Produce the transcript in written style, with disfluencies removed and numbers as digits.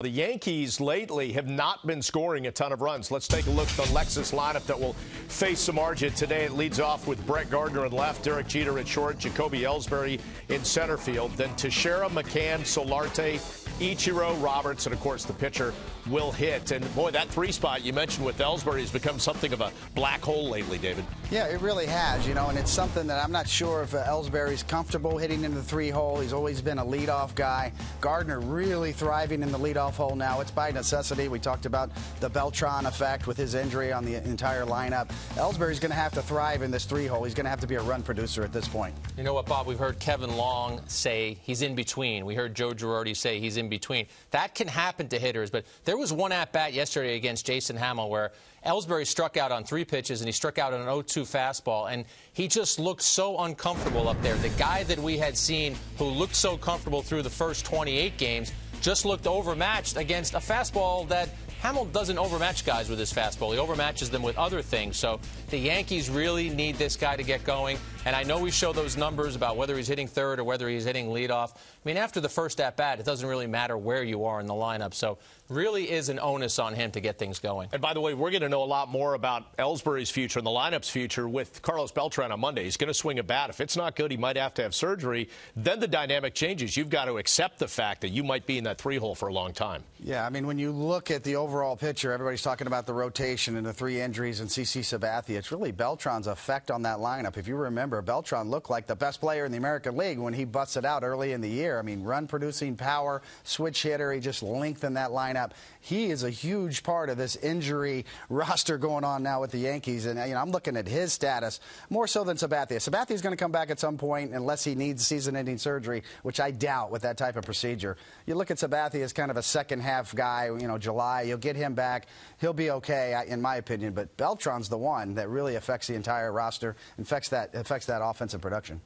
The Yankees lately have not been scoring a ton of runs. Let's take a look at the Lexus lineup that will face some margin today. It leads off with Brett Gardner in left, Derek Jeter at short, Jacob Ellsbury in center field. Then Teixeira, McCann, Solarte, Ichiro, Roberts, and, of course, the pitcher will hit. And, boy, that three spot you mentioned with Ellsbury has become something of a black hole lately, David. Yeah, it really has, and it's something that I'm not sure if Ellsbury's comfortable hitting into the three hole. He's always been a leadoff guy. Gardner really thriving in the leadoff hole now. It's by necessity. We talked about the Beltran effect with his injury on the entire lineup. Ellsbury's going to have to thrive in this three hole. He's going to have to be a run producer at this point. You know what, Bob? We've heard Kevin Long say he's in between. We heard Joe Girardi say he's in between. That can happen to hitters, but there was one at-bat yesterday against Jason Hamill where Ellsbury struck out on 3 pitches and he struck out on an 0-2 fastball, and he just looked so uncomfortable up there. The guy that we had seen who looked so comfortable through the first 28 games just looked overmatched against a fastball that Hamill doesn't overmatch guys with his fastball. He overmatches them with other things. So the Yankees really need this guy to get going. And I know we show those numbers about whether he's hitting third or whether he's hitting leadoff. I mean, after the first at-bat, it doesn't really matter where you are in the lineup. So really is an onus on him to get things going. And by the way, we're going to know a lot more about Ellsbury's future and the lineup's future with Carlos Beltran on Monday. He's going to swing a bat. If it's not good, he might have to have surgery. Then the dynamic changes. You've got to accept the fact that you might be in that three hole for a long time. Yeah, I mean, when you look at the overall picture, everybody's talking about the rotation and the 3 injuries and CC Sabathia. It's really Beltran's effect on that lineup. If you remember, Beltran looked like the best player in the American League when he busted out early in the year. I mean, run-producing power, switch hitter. He just lengthened that lineup. He is a huge part of this injury roster going on now with the Yankees. And, I'm looking at his status more so than Sabathia. Sabathia's going to come back at some point unless he needs season-ending surgery, which I doubt with that type of procedure. You look at Sabathia as kind of a second-half guy, July. You'll get him back. He'll be okay, in my opinion. But Beltran's the one that really affects the entire roster, affects that offensive production.